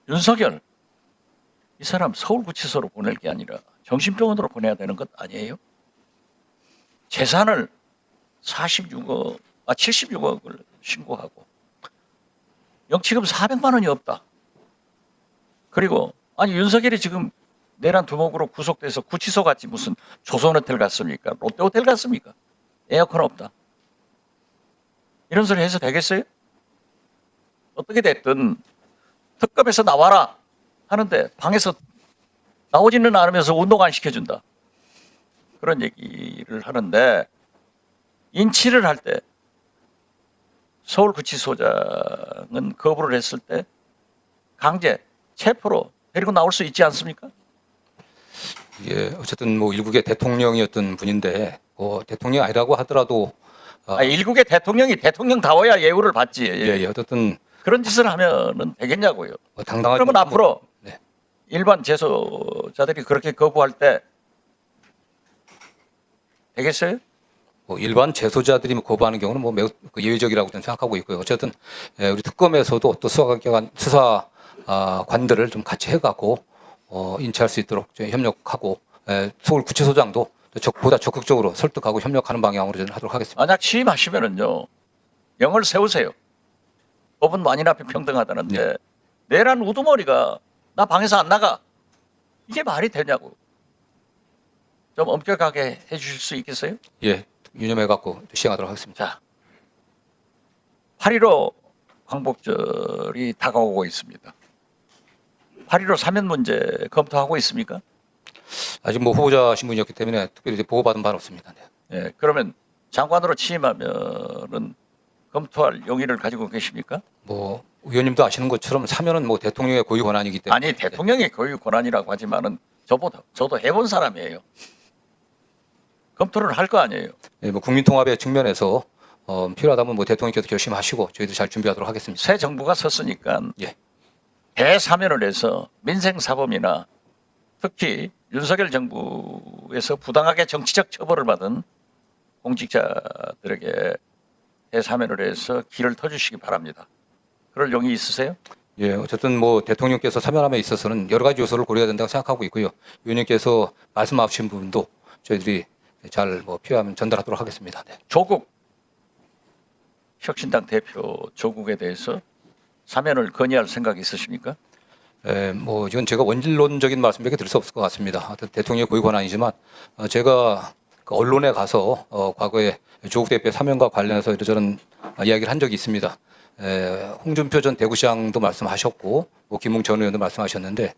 윤석열 이 사람 서울구치소로 보낼 게 아니라 정신병원으로 보내야 되는 것 아니에요? 재산을 76억을 신고하고 영치금 400만 원이 없다. 그리고 아니 윤석열이 지금 내란 두목으로 구속돼서 구치소 갔지 무슨 조선호텔 갔습니까? 롯데호텔 갔습니까? 에어컨 없다. 이런 소리 해서 되겠어요? 어떻게 됐든 특검에서 나와라 하는데 방에서 나오지는 않으면서 운동 안 시켜준다. 그런 얘기를 하는데 인치를 할 때 서울구치소장은 거부를 했을 때 강제 체포로 데리고 나올 수 있지 않습니까? 예, 어쨌든 뭐 일국의 대통령이었던 분인데 대통령이 아니라고 하더라도 일국의 대통령이 대통령다워야 예우를 받지. 예, 어쨌든 그런 짓을 하면은 되겠냐고요. 당당하게 그러면 앞으로 네. 일반 재소자들이 그렇게 거부할 때 되겠어요? 일반 재소자들이 거부하는 경우는 뭐 매우 예외적이라고 저는 생각하고 있고요. 어쨌든 우리 특검에서도 또 수사관들을 좀 같이 해갖고 인치할 수 있도록 저희 협력하고 서울구치소장도 보다 적극적으로 설득하고 협력하는 방향으로 저는 하도록 하겠습니다. 만약 취임하시면은요 영을 세우세요. 법은 만인 앞에 평등하다는데 네. 내란 우두머리가 나 방에서 안 나가 이게 말이 되냐고 좀 엄격하게 해주실 수 있겠어요? 예, 유념해갖고 시행하도록 하겠습니다. 자, 8.15 광복절이 다가오고 있습니다. 8.15 사면 문제 검토하고 있습니까? 아직 뭐 후보자 신분이었기 때문에 특별히 보고받은 바는 없습니다. 네. 예, 그러면 장관으로 취임하면은 검토할 용의를 가지고 계십니까? 뭐 의원님도 아시는 것처럼 사면은 뭐 대통령의 고유 권한이기 때문에 아니 대통령의 고유 권한이라고 하지만은 저도 해본 사람이에요. 검토를 할 거 아니에요. 예, 뭐 국민통합의 측면에서 필요하다면 뭐 대통령께서 결심하시고 저희들이 잘 준비하도록 하겠습니다. 새 정부가 섰으니까 예. 대사면을 해서 민생사범이나 특히 윤석열 정부에서 부당하게 정치적 처벌을 받은 공직자들에게 대사면을 해서 길을 터주시기 바랍니다. 그럴 용의 있으세요? 예, 어쨌든 뭐 대통령께서 사면함에 있어서는 여러 가지 요소를 고려해야 된다고 생각하고 있고요. 의원님께서 말씀하신 부분도 저희들이 잘 뭐 필요하면 전달하도록 하겠습니다. 네. 조국 혁신당 대표 조국에 대해서 사면을 건의할 생각이 있으십니까? 뭐 이건 제가 원질론적인 말씀밖에 드릴 수 없을 것 같습니다. 대통령의 고유 권한이지만 제가 그 언론에 가서 과거에 조국 대표 사면과 관련해서 이런저런 이야기를 한 적이 있습니다. 홍준표 전 대구시장도 말씀하셨고 뭐 김웅 전 의원도 말씀하셨는데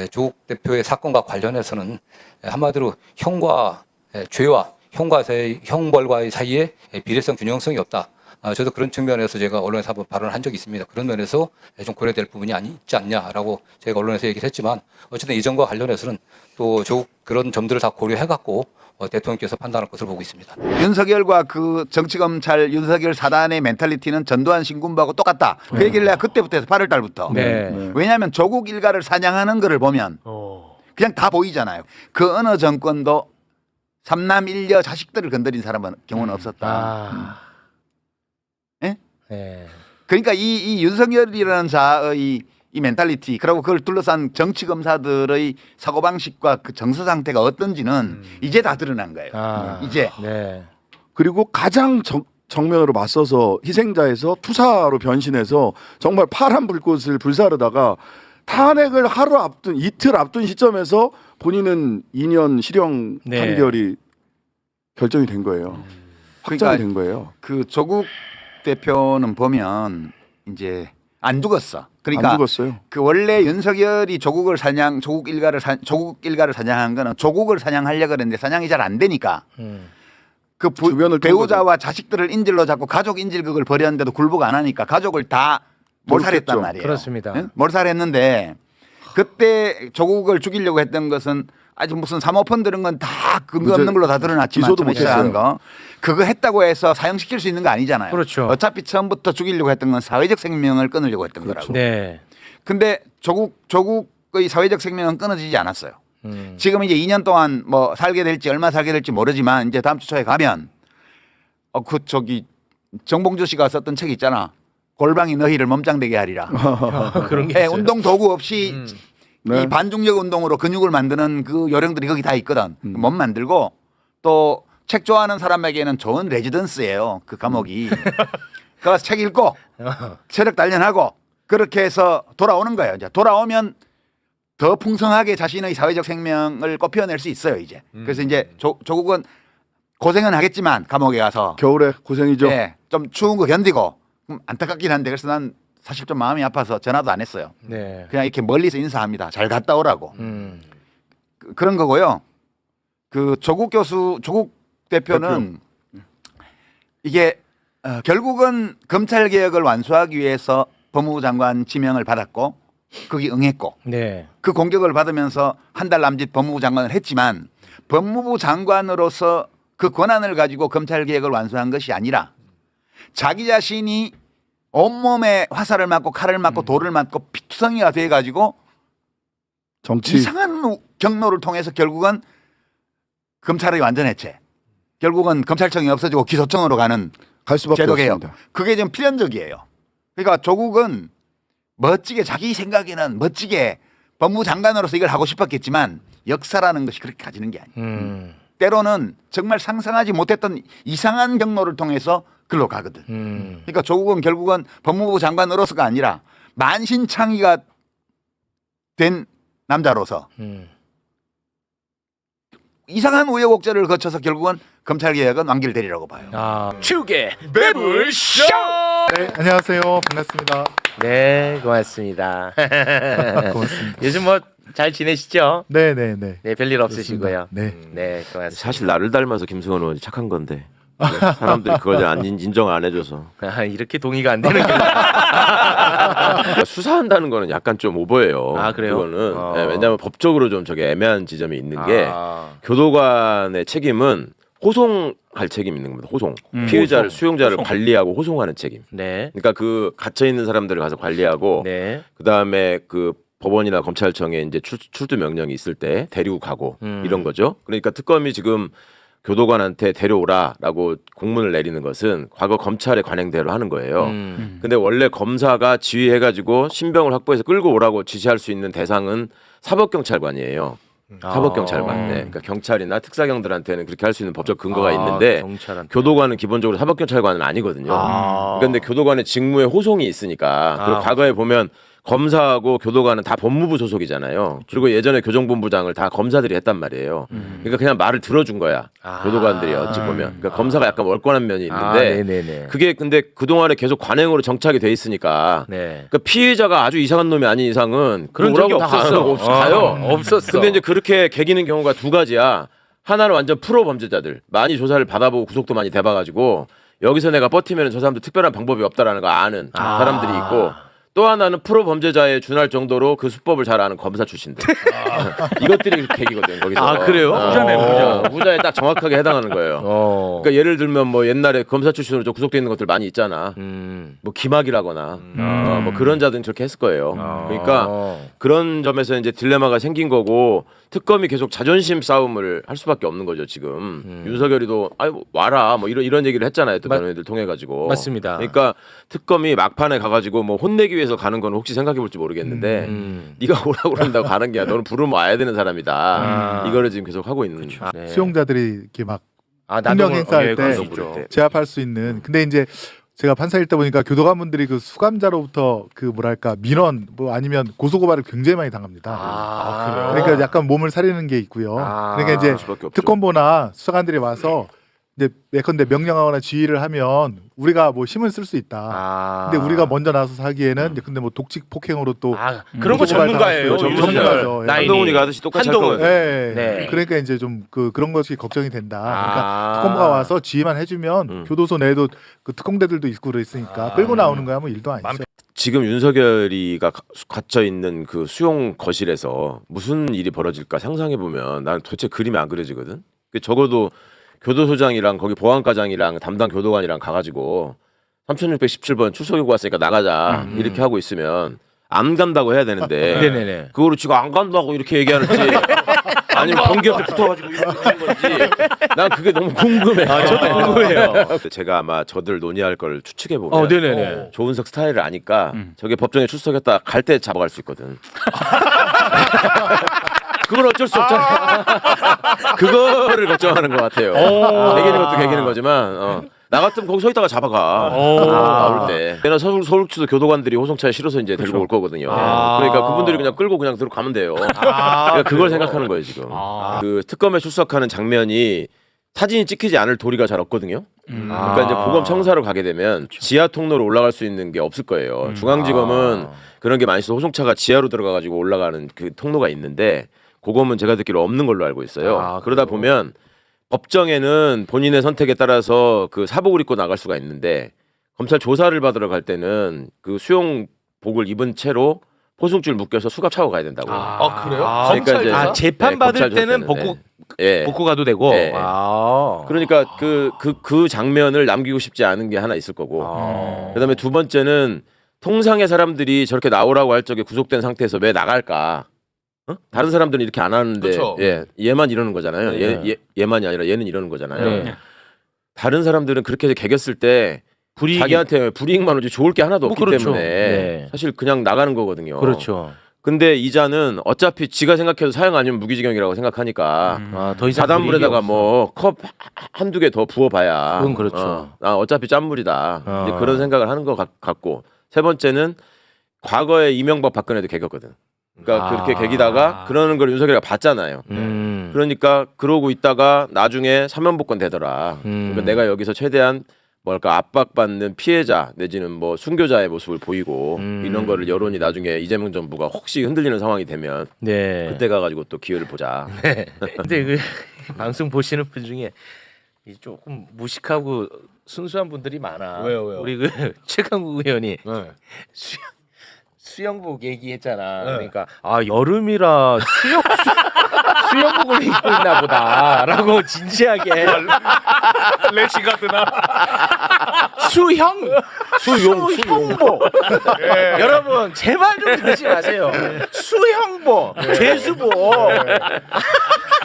조국 대표의 사건과 관련해서는 한마디로 형과 죄와 형벌과의 사이에 비례성 균형성이 없다. 저도 그런 측면에서 제가 언론에서 한번 발언을 한 적이 있습니다. 그런 면에서 좀 고려될 부분이 있지 않냐라고 제가 언론에서 얘기를 했지만 어쨌든 이전과 관련해서는 또 조국 그런 점들을 다 고려해갖고 대통령께서 판단할 것을 보고 있습니다. 윤석열과 그 정치검찰 윤석열 사단의 멘탈리티는 전두환 신군부하고 똑같다. 그 얘기를 내가 그때부터 해서 8월 달부터. 네. 왜냐하면 조국 일가를 사냥하는 거를 보면 그냥 다 보이잖아요. 그 어느 정권도 삼남 일녀 자식들을 건드린 사람은 경우는 없었다. 예? 네. 그러니까 이 윤석열이라는 자의 이 멘탈리티 그리고 그걸 둘러싼 정치 검사들의 사고방식과 그 정서 상태가 어떤지는 이제 다 드러난 거예요. 이제. 네. 그리고 가장 정면으로 맞서서 희생자에서 투사로 변신해서 정말 파란 불꽃을 불사르다가 탄핵을 하루 앞둔 이틀 앞둔 시점에서 본인은 2년 실형 네. 판결이 결정이 된 거예요. 확정이 된 거예요. 그 조국 대표는 보면 이제 안 죽었어. 그러니까 안 죽었어요. 그 원래 윤석열이 조국 일가를 사냥한 거는 조국을 사냥하려고 그랬는데 사냥이 잘 안 되니까 그 주변을 배우자와 자식들을 인질로 잡고 가족 인질극을 벌였는데도 굴복 안 하니까 가족을 다 몰살했단 그렇겠죠. 말이에요. 그렇습니다. 응? 몰살했는데 그때 조국을 죽이려고 했던 것은 아주 무슨 사모펀드 이런 건 다 근거 없는 걸로 다 드러났지만 기소도 처음에 시작한 못했어요. 거 그거 했다고 해서 사형시킬 수 있는 거 아니잖아요. 그렇죠. 어차피 처음부터 죽이려고 했던 건 사회적 생명을 끊으려고 했던 거라고. 네. 근데 조국의 사회적 생명은 끊어지지 않았어요. 지금 이제 2년 동안 뭐 살게 될지 얼마 살게 될지 모르지만 이제 다음 주 초에 가면 그 정봉주 씨가 썼던 책 있잖아. 골방이 너희를 몸짱되게 하리라. 그런 게 예, 있어요. 운동 도구 없이 네. 이 반중력 운동으로 근육을 만드는 그 요령들이 거기 다 있거든. 몸 만들고 또 책 좋아하는 사람에게는 좋은 레지던스예요. 그 과목이. 그래서 책 읽고 체력 단련하고 그렇게 해서 돌아오는 거예요. 이제 돌아오면 더 풍성하게 자신의 사회적 생명을 꽃피워낼 수 있어요. 이제. 그래서 이제 조국은 고생은 하겠지만 감옥에 가서 겨울에 고생이죠. 예, 좀 추운 거 견디고 안타깝긴 한데 그래서 난 사실 좀 마음이 아파서 전화도 안 했어요. 네. 그냥 이렇게 멀리서 인사합니다. 잘 갔다 오라고. 그런 거고요. 그 조국 대표는 이게 결국은 검찰 개혁을 완수하기 위해서 법무부 장관 지명을 받았고 거기 응했고 네. 그 공격을 받으면서 한 달 남짓 법무부 장관을 했지만 법무부 장관으로서 그 권한을 가지고 검찰 개혁을 완수한 것이 아니라 자기 자신이 온몸에 화살을 맞고 칼을 맞고 돌을 맞고 피투성이가 돼 가지고 정치. 이상한 경로를 통해서 결국은 검찰의 완전 해체. 결국은 검찰청이 없어지고 기소청으로 가는 갈 수밖에 제도 개혁. 없습니다. 그게 좀 필연적이에요. 그러니까 조국은 멋지게 자기 생각에는 멋지게 법무부 장관으로서 이걸 하고 싶었겠지만 역사라는 것이 그렇게 가지는 게 아니에요. 때로는 정말 상상하지 못했던 이상한 경로를 통해서 글로 가거든. 그러니까 조국은 결국은 법무부 장관으로서가 아니라 만신창이가 된 남자로서 이상한 우여곡절을 거쳐서 결국은 검찰 개혁은 완결되리라고 봐요. 아, 축의 매불쇼. 네, 안녕하세요. 반갑습니다. 네, 고맙습니다. 고맙습니다. 요즘 뭐 잘 지내시죠? 네, 네, 네. 네, 별일 없으시고요. 네. 네, 고맙습니다. 사실 나를 닮아서 김승원 의원이 착한 건데 사람들이 그걸 안 인정 안 해줘서 아, 이렇게 동의가 안 되는 게. 그러니까 수사한다는 거는 약간 좀 오버예요. 아, 그래요? 그거는 어. 네, 왜냐하면 법적으로 좀 저게 애매한 지점이 있는 게 아. 교도관의 책임은 호송할 책임이 있는 겁니다. 호송. 피의자를 수용자를 관리하고 호송하는 책임. 네. 그러니까 그 갇혀 있는 사람들을 가서 관리하고 네. 그 다음에 그 법원이나 검찰청에 이제 출두 명령이 있을 때 데리고 가고 이런 거죠. 그러니까 특검이 지금 교도관한테 데려오라라고 공문을 내리는 것은 과거 검찰의 관행대로 하는 거예요. 근데 원래 검사가 지휘해가지고 신병을 확보해서 끌고 오라고 지시할 수 있는 대상은 사법경찰관이에요. 사법경찰관. 네. 그러니까 경찰이나 특사경들한테는 그렇게 할 수 있는 법적 근거가 있는데 경찰한테. 교도관은 기본적으로 사법경찰관은 아니거든요. 그런데 교도관의 직무에 호송이 있으니까 그리고 과거에 보면 검사하고 교도관은 다 법무부 소속이잖아요. 그리고 예전에 교정본부장을 다 검사들이 했단 말이에요. 그러니까 그냥 말을 들어준 거야. 교도관들이 어찌 보면. 그러니까 검사가 약간 월권한 면이 있는데 네네네. 그게 근데 그동안에 계속 관행으로 정착이 돼 있으니까 네. 그러니까 피의자가 아주 이상한 놈이 아닌 이상은 그런 적이 오라고 없었어. 가요. 없었어. 근데 이제 그렇게 개기는 경우가 두 가지야. 하나는 완전 프로 범죄자들 많이 조사를 받아보고 구속도 많이 돼봐가지고 여기서 내가 버티면 저 사람들 특별한 방법이 없다라는 거 아는 사람들이 있고 또 하나는 프로 범죄자에 준할 정도로 그 수법을 잘 아는 검사 출신들. 이것들이 계기거든 거기서. 아, 그래요? 후자네, 후자. 후자에 딱 정확하게 해당하는 거예요. 그러니까 예를 들면 뭐 옛날에 검사 출신으로 좀 구속돼 있는 것들 많이 있잖아. 뭐 김학이라거나 뭐 그런 자들은 저렇게 했을 거예요. 그러니까 그런 점에서 이제 딜레마가 생긴 거고 특검이 계속 자존심 싸움을 할 수밖에 없는 거죠 지금. 윤석열이도 아유 와라 뭐 이런 얘기를 했잖아요. 또 그런 애들 통해 가지고. 맞습니다. 그러니까 특검이 막판에 가가지고 뭐 혼내기 위해서 가는 건 혹시 생각해볼지 모르겠는데 네가 오라고 그런다고 가는 게 아니라 너는 부르면 와야 되는 사람이다. 이거를 지금 계속 하고 있는. 네. 수용자들이 이렇게 막 나도 폭력 행사할 때 때. 제압할 수 있는. 근데 이제 제가 판사일 때 보니까 교도관분들이 그 수감자로부터 그 뭐랄까 민원 뭐 아니면 고소고발을 굉장히 많이 당합니다. 그래요? 그러니까 약간 몸을 사리는 게 있고요. 그러니까 이제 수밖에 없죠. 특검보나 수사관들이 와서 이제 예컨대 명령하거나 지휘를 하면 우리가 뭐 힘을 쓸 수 있다. 근데 우리가 먼저 나서서 하기에는 이제 근데 뭐 독직 폭행으로 또 그런 거 고소고발 전문가예요. 당할 수 있고. 전문가죠. 전문가죠. 예. 나인이. 한동훈이가 하듯이 똑같이 할 한동훈. 거거든요. 네. 네. 그러니까 이제 좀 그런 것이 걱정이 된다. 그러니까 아. 특검가 와서 지휘만 해주면 교도소 내에도 그 특공대들도 있고 그랬으니까 끌고 나오는 거야 뭐 일도 아니죠. 지금 윤석열이가 갇혀 있는 그 수용 거실에서 무슨 일이 벌어질까 상상해 보면 나는 도대체 그림이 안 그려지거든. 적어도 교도소장이랑 거기 보안과장이랑 담당 교도관이랑 가가지고 3617번 출석요구 왔으니까 나가자 이렇게 하고 있으면 안 간다고 해야 되는데 네네네. 그거를 지금 안 간다고 이렇게 얘기하는지 아니 공기업에 붙어가지고 이런 건지 난 그게 너무 궁금해. 저도 궁금해요. 제가 아마 저들 논의할 걸 추측해 보면 네네네. 조은석 스타일을 아니까 저게 법정에 출석했다 갈 때 잡아갈 수 있거든. 그건 어쩔 수 없잖아. 그거를 걱정하는 것 같아요. 개기는 것도 개기는 거지만 나 같으면 거기 서 있다가 잡아가. 나올 때. 내가 서울주도 교도관들이 호송차에 실어서 이제 데리고 올 거거든요. 그러니까 그분들이 그냥 끌고 그냥 들어가면 돼요. 그러니까 그걸 생각하는 거예요 지금. 그 특검에 출석하는 장면이 사진이 찍히지 않을 도리가 잘 없거든요. 그러니까 이제 보검 청사로 가게 되면 지하 통로로 올라갈 수 있는 게 없을 거예요. 중앙지검은 그런 게 많이 있어. 호송차가 지하로 들어가가지고 올라가는 그 통로가 있는데 그거는 제가 듣기로 없는 걸로 알고 있어요. 그러다 보면 법정에는 본인의 선택에 따라서 그 사복을 입고 나갈 수가 있는데 검찰 조사를 받으러 갈 때는 그 수용복을 입은 채로 포승줄 묶여서 수갑 차고 가야 된다고. 그래요? 그러니까 이제 재판 받을 검찰 때는 조사는, 예. 복구 가도 되고. 예. 그러니까 그 장면을 남기고 싶지 않은 게 하나 있을 거고. 그다음에 두 번째는 통상의 사람들이 저렇게 나오라고 할 적에 구속된 상태에서 왜 나갈까? 다른 사람들은 이렇게 안 하는데 얘만 이러는 거잖아요. 얘만이 아니라 얘는 이러는 거잖아요. 다른 사람들은 그렇게 개겼을 때 자기한테 불이익만 오지 좋을 게 하나도 없기 때문에 사실 그냥 나가는 거거든요. 그렇죠. 근데 이자는 어차피 지가 생각해도 사형 아니면 무기징역이라고 생각하니까 더 이상 바닷물에다가 뭐 컵 한두 개 더 부어봐야 그건 그렇죠. 나 어차피 짠물이다. 이제 그런 생각을 하는 것 같고 세 번째는 과거에 이명박 박근혜도 개겼거든. 그러니까 그렇게 개기다가 그러는 걸 윤석열이가 봤잖아요. 그러니까 그러고 있다가 나중에 사면복권 되더라. 그러니까 내가 여기서 최대한 뭐랄까 압박받는 피해자 내지는 뭐 순교자의 모습을 보이고 이런 거를 여론이 나중에 이재명 정부가 혹시 흔들리는 상황이 되면 그때 가가지고 또 기회를 보자. 근데 그 방송 보시는 분 중에 이 조금 무식하고 순수한 분들이 많아. 왜요? 우리 그 최강욱 의원이 수영복 얘기했잖아. 그러니까 여름이라 수영복을 입고 있나 보다라고 진지하게 레시 가드나 수영복. 여러분 제발 좀 그러지 마세요. 수영복, 죄수복.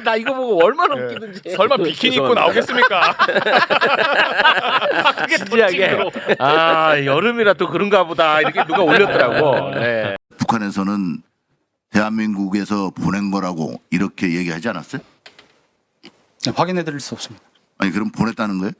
나 이거 보고 얼마나 웃기든지. 설마 비키니 입고 나오겠습니까? 진지하게. 여름이라 또 그런가 보다 이렇게 누가 올렸더라고. 네. 북한에서는 대한민국에서 보낸 거라고 이렇게 얘기하지 않았어요? 확인해드릴 수 없습니다. 아니 그럼 보냈다는 거예요?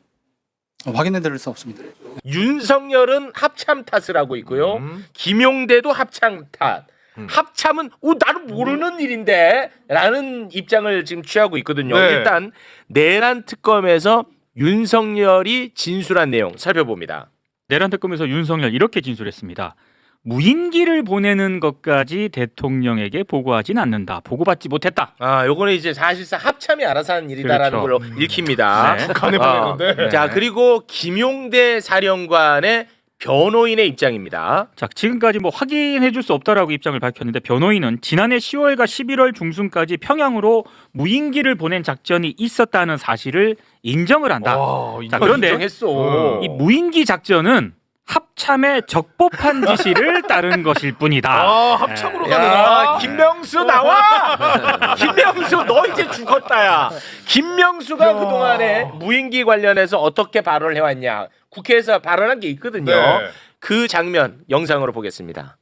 확인해드릴 수 없습니다. 윤석열은 합참 탓을 하고 있고요. 김용대도 합참 탓. 합참은 나는 모르는 일인데 라는 입장을 지금 취하고 있거든요. 네. 일단 내란 특검에서 윤석열이 진술한 내용 살펴봅니다. 내란 특검에서 윤석열 이렇게 진술했습니다. 무인기를 보내는 것까지 대통령에게 보고하진 않는다. 보고받지 못했다. 요거는 이제 사실상 합참이 알아서 하는 일이다라는 그렇죠. 걸로 읽힙니다. 네. 북한에 보냈는데. 자, 그리고 김용대 사령관의 변호인의 입장입니다. 자, 지금까지 뭐 확인해 줄 수 없다라고 입장을 밝혔는데 변호인은 지난해 10월과 11월 중순까지 평양으로 무인기를 보낸 작전이 있었다는 사실을 인정을 한다. 자, 그런데 인정했어. 이 무인기 작전은 합참의 적법한 지시를 따른 것일 뿐이다. 합참으로 야, 가느라. 김명수 나와! 김명수 너 이제 죽었다야. 김명수가 그동안에 무인기 관련해서 어떻게 발언을 해왔냐. 국회에서 발언한 게 있거든요. 네. 그 장면 영상으로 보겠습니다.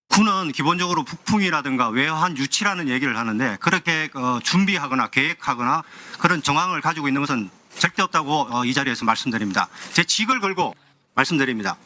군은 기본적으로 북풍이라든가 외환 유치라는 얘기를 하는데 그렇게 준비하거나 계획하거나 그런 정황을 가지고 있는 것은 절대 없다고 이 자리에서 말씀드립니다. 제 직을 걸고 말씀드립니다.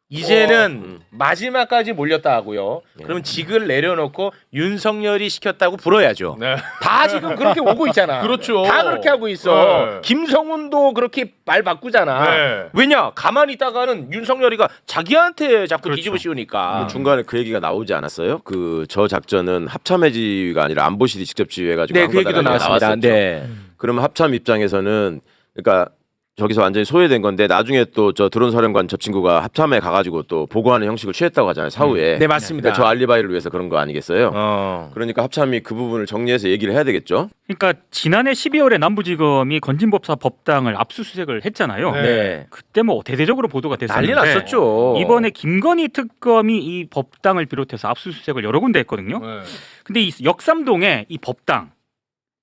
이제는 마지막까지 몰렸다 하고요. 그러면 직을 내려놓고 윤석열이 시켰다고 불어야죠. 네. 다 지금 그렇게 오고 있잖아. 그렇죠. 다 그렇게 하고 있어. 네. 김성훈도 그렇게 말 바꾸잖아. 네. 왜냐? 가만히 있다가는 윤석열이가 자기한테 자꾸 그렇죠. 뒤집어 씌우니까. 중간에 그 얘기가 나오지 않았어요? 그 저 작전은 합참의 지휘가 아니라 안보실이 직접 지휘해가지고 네, 한 그 얘기도 거다라는 얘기가 나왔습니다. 나왔었죠. 네. 그러면 합참 입장에서는 그러니까 저기서 완전히 소외된 건데 나중에 또 저 드론 사령관 저 친구가 합참에 가가지고 또 보고하는 형식을 취했다고 하잖아요 사후에. 네, 맞습니다. 그러니까 저 알리바이를 위해서 그런 거 아니겠어요? 그러니까 합참이 그 부분을 정리해서 얘기를 해야 되겠죠. 그러니까 지난해 12월에 남부지검이 건진법사 법당을 압수수색을 했잖아요. 네. 그때 뭐 대대적으로 보도가 됐었는데 난리 났었죠. 이번에 김건희 특검이 이 법당을 비롯해서 압수수색을 여러 군데 했거든요. 네. 근데 이 역삼동에 이 법당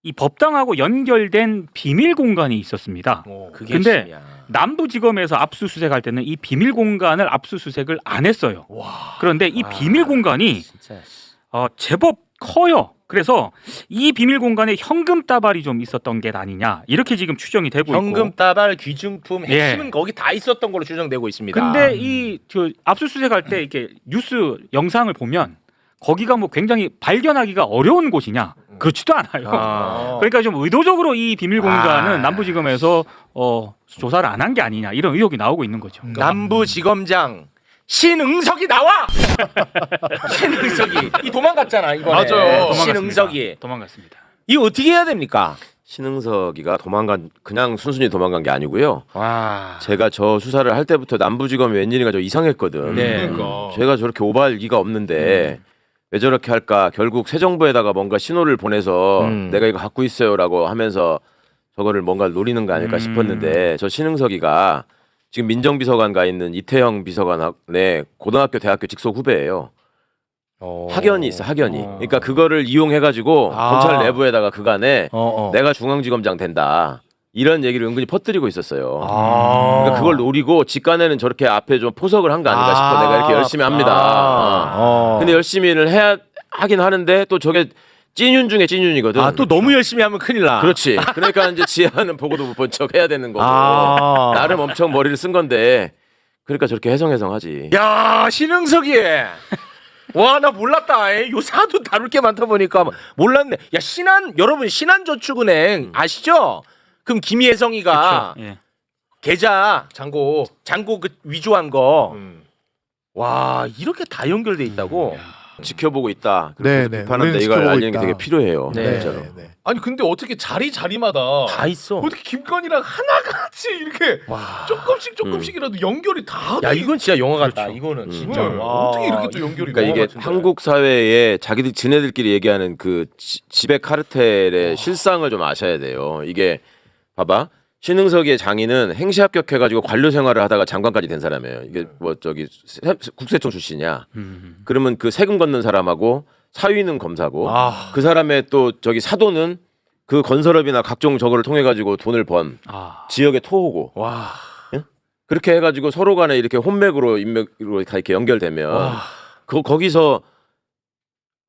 이 법당하고 연결된 비밀 공간이 있었습니다. 그게 근데 핵심이야. 남부지검에서 압수수색할 때는 이 비밀 공간을 압수수색을 안 했어요. 그런데 이 비밀 공간이 진짜. 제법 커요. 그래서 이 비밀 공간에 현금 다발이 좀 있었던 게 아니냐 이렇게 지금 추정이 되고 현금 있고. 다발 귀중품 핵심은 예. 거기 다 있었던 걸로 추정되고 있습니다. 근데 저 압수수색할 때 이렇게 뉴스 영상을 보면 거기가 뭐 굉장히 발견하기가 어려운 곳이냐? 그렇지도 않아요. 그러니까 좀 의도적으로 이 비밀 공간은 남부지검에서 조사를 안 한 게 아니냐 이런 의혹이 나오고 있는 거죠. 남부지검장 신응석이 나와. 신응석이 이 도망갔잖아 이번에. 맞아요. 신응석이 도망갔습니다. 이거 어떻게 해야 됩니까? 신응석이가 그냥 순순히 도망간 게 아니고요. 와. 제가 저 수사를 할 때부터 남부지검이 웬일인가 좀 이상했거든. 네. 그러니까. 제가 저렇게 오버할 리가 없는데 왜 저렇게 할까? 결국 새 정부에다가 뭔가 신호를 보내서 내가 이거 갖고 있어요라고 하면서 저거를 뭔가 노리는 거 아닐까 싶었는데 저 신응석이가 지금 민정비서관 가 있는 이태영 비서관의 고등학교 대학교 직속 후배예요. 학연이 있어 학연이. 그러니까 그거를 이용해가지고 검찰 내부에다가 그간에 내가 중앙지검장 된다. 이런 얘기를 은근히 퍼뜨리고 있었어요. 그러니까 그걸 노리고 직간에는 저렇게 앞에 좀 포석을 한 거 아닌가 싶어. 내가 이렇게 열심히 합니다. 근데 열심히를 하긴 하는데 또 저게 찐윤 중에 찐윤이거든. 또 너무 열심히 하면 큰일 나. 그렇지. 그러니까 이제 지하는 보고도 못 본 척 해야 되는 거고. 나름 엄청 머리를 쓴 건데 그러니까 저렇게 해성해성하지. 야 신응석이. 와 나 몰랐다. 요새 하도 다룰 게 많다 보니까 몰랐네. 야 여러분 신한저축은행 아시죠? 그럼 김혜성이가 예. 계좌 잔고 그 위조한 거. 와 이렇게 다 연결돼 있다고. 지켜보고 있다. 네, 그렇게 네. 비판하는데 우리는 이걸 지켜보고 알리는 게 있다. 되게 필요해요. 네. 진짜로. 아니 근데 어떻게 자리마다 다 있어. 어떻게 김건희랑 하나같이 이렇게 조금씩이라도 연결이 다 야 돼 이건 진짜 영화 같다. 이거는 진짜. 있- 어떻게 이렇게 또 연결이 그러니까 이게 같은데. 한국 사회에 지네들끼리 얘기하는 그 지배 카르텔의 실상을 좀 아셔야 돼요. 이게 봐봐. 신흥석의 장인은 행시 합격해가지고 관료 생활을 하다가 장관까지 된 사람이에요. 이게 뭐 국세청 출신이야. 그러면 그 세금 걷는 사람하고 사위는 검사고 그 사람의 또 사도는 그 건설업이나 각종 저거를 통해 가지고 돈을 번 지역의 토호고. 와. 그렇게 해가지고 서로 간에 이렇게 혼맥으로 인맥으로 다 이렇게 연결되면 거기서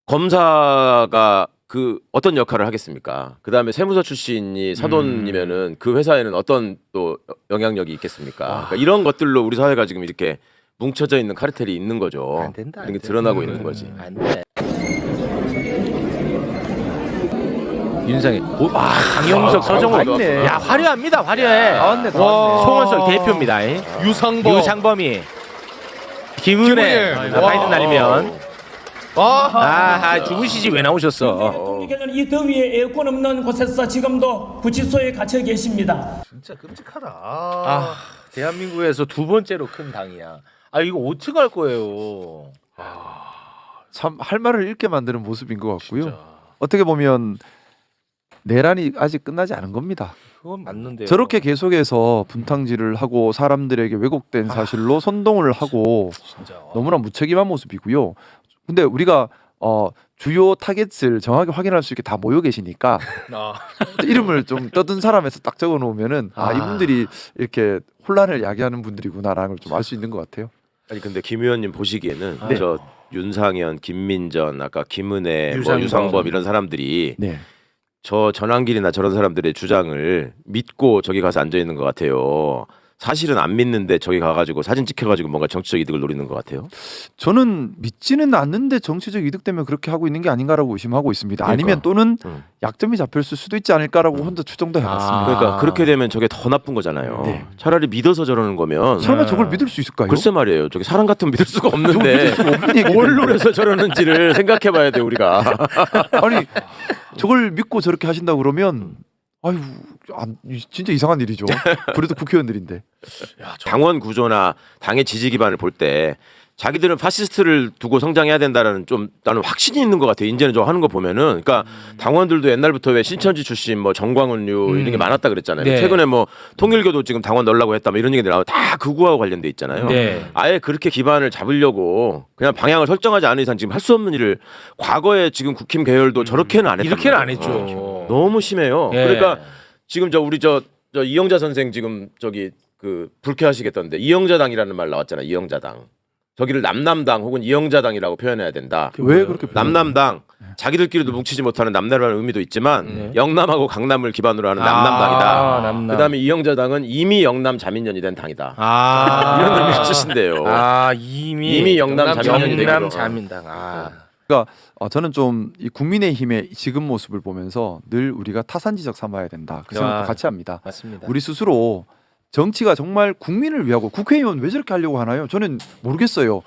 검사가 그 어떤 역할을 하겠습니까? 그 다음에 세무서 출신이 사돈이면은 그 회사에는 어떤 또 영향력이 있겠습니까? 그러니까 이런 것들로 우리 사회가 지금 이렇게 뭉쳐져 있는 카르텔이 있는 거죠. 안 된다. 이게 드러나고 있는 거지. 안 돼. 윤상이. 강영석 서정호. 야 화려합니다. 화려해. 송원석 대표입니다. 유상범이. 김은혜. 바이든 날리면. 주무시지 왜 나오셨어? 이 더위에 에어컨 없는 곳에서 지금도 구치소에 갇혀 계십니다. 진짜 끔찍하다. 대한민국에서 두 번째로 큰 당이야. 이거 어떻게 할 거예요? 참 할 말을 잃게 만드는 모습인 것 같고요. 어떻게 보면 내란이 아직 끝나지 않은 겁니다. 그건 맞는데요. 저렇게 계속해서 분탕질을 하고 사람들에게 왜곡된 사실로 선동을 하고 너무나 무책임한 모습이고요. 근데 우리가 주요 타겟을 정확히 확인할 수 있게 다 모여 계시니까 이름을 좀 떠든 사람에서 딱 적어 놓으면은 이분들이 이렇게 혼란을 야기하는 분들이구나라는 걸 좀 알 수 있는 것 같아요. 아니 근데 김 의원님 보시기에는 저 윤상현, 김민전, 아까 김은혜, 유상범 이런 사람들이 저 전환길이나 저런 사람들의 주장을 믿고 저기 가서 앉아 있는 것 같아요. 사실은 안 믿는데 저기 가가지고 사진 찍혀가지고 뭔가 정치적 이득을 노리는 것 같아요. 저는 믿지는 않는데 정치적 이득 때문에 그렇게 하고 있는 게 아닌가라고 의심하고 있습니다. 아니면 또는 약점이 잡혔을 수도 있지 않을까라고 혼자 추정도 해봤습니다. 그러니까 그렇게 되면 저게 더 나쁜 거잖아요. 차라리 믿어서 저러는 거면 설마 저걸 믿을 수 있을까요? 글쎄 말이에요. 저게 사람 같으면 믿을 수가 없는데 뭘 노려서 저러는지를 생각해봐야 돼 우리가. 아니 저걸 믿고 저렇게 하신다 그러면 아유 진짜 이상한 일이죠. 그래도 국회의원들인데. 당원 구조나 당의 지지 기반을 볼 때 자기들은 파시스트를 두고 성장해야 된다는 좀 나는 확신이 있는 것 같아요. 이제는 저 하는 거 보면은, 그러니까 당원들도 옛날부터 왜 신천지 출신 뭐 정광훈류 이런 게 많았다 그랬잖아요. 네. 최근에 뭐 통일교도 지금 당원 넣으려고 했다 뭐 이런 얘기들 나오고 다 극우하고 관련돼 있잖아요. 네. 아예 그렇게 기반을 잡으려고 그냥 방향을 설정하지 않은 이상 지금 할 수 없는 일을 과거에 지금 국힘 계열도 저렇게는 안 했단 이렇게는 안 말이에요. 했죠. 너무 심해요. 예. 그러니까 지금 우리 이영자 선생 지금 그 불쾌하시겠던데 이영자당이라는 말 나왔잖아. 이영자당. 저기를 남남당 혹은 이영자당이라고 표현해야 된다. 왜 그렇게 남남당 자기들끼리도 뭉치지 못하는 남남이라는 의미도 있지만 영남하고 강남을 기반으로 하는 남남당이다. 남남. 그다음에 이영자당은 이미 영남 자민련이 된 당이다. 이런 의미를 쓰신대요. 이미 영남 자민련이 되기로. 영남 자민당. 그러니까 저는 좀 이 국민의힘의 지금 모습을 보면서 늘 우리가 타산지적 삼아야 된다. 그 생각도 같이 합니다. 맞습니다. 우리 스스로 정치가 정말 국민을 위하고 국회의원 왜 저렇게 하려고 하나요? 저는 모르겠어요.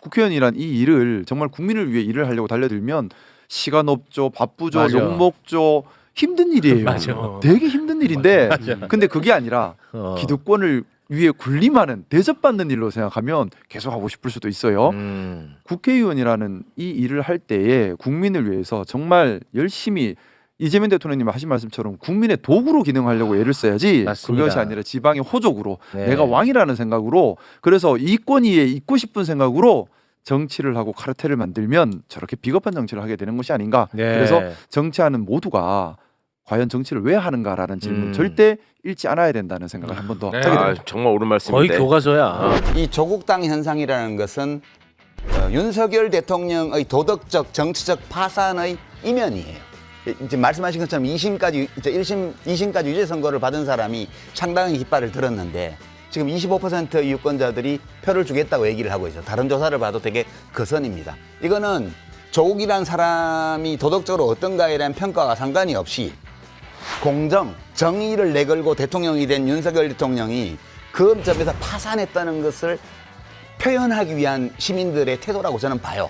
국회의원이란 이 일을 정말 국민을 위해 일을 하려고 달려들면 시간 없죠, 바쁘죠, 맞아. 욕 먹죠. 힘든 일이에요. 맞아. 되게 힘든 일인데 근데 그게 아니라 기득권을 위해 군림하는 대접받는 일로 생각하면 계속 하고 싶을 수도 있어요. 국회의원이라는 이 일을 할 때에 국민을 위해서 정말 열심히 이재명 대통령님 하신 말씀처럼 국민의 도구로 기능하려고 애를 써야지 맞습니다. 그것이 아니라 지방의 호족으로 네. 내가 왕이라는 생각으로 그래서 이권위에 있고 싶은 생각으로 정치를 하고 카르텔을 만들면 저렇게 비겁한 정치를 하게 되는 것이 아닌가. 네. 그래서 정치하는 모두가 과연 정치를 왜 하는가라는 질문 절대 잃지 않아야 된다는 생각을 한 번 더 네. 하게 됩니다. 정말 옳은 말씀인데. 거의 교과서야. 이 조국당 현상이라는 것은 윤석열 대통령의 도덕적 정치적 파산의 이면이에요. 이제 말씀하신 것처럼 2심까지 2심까지 유죄 선고를 받은 사람이 상당히 깃발을 들었는데 지금 25%의 유권자들이 표를 주겠다고 얘기를 하고 있어요. 다른 조사를 봐도 되게 거선입니다. 이거는 조국이란 사람이 도덕적으로 어떤가에 대한 평가와 상관이 없이 공정, 정의를 내걸고 대통령이 된 윤석열 대통령이 그 점에서 파산했다는 것을 표현하기 위한 시민들의 태도라고 저는 봐요.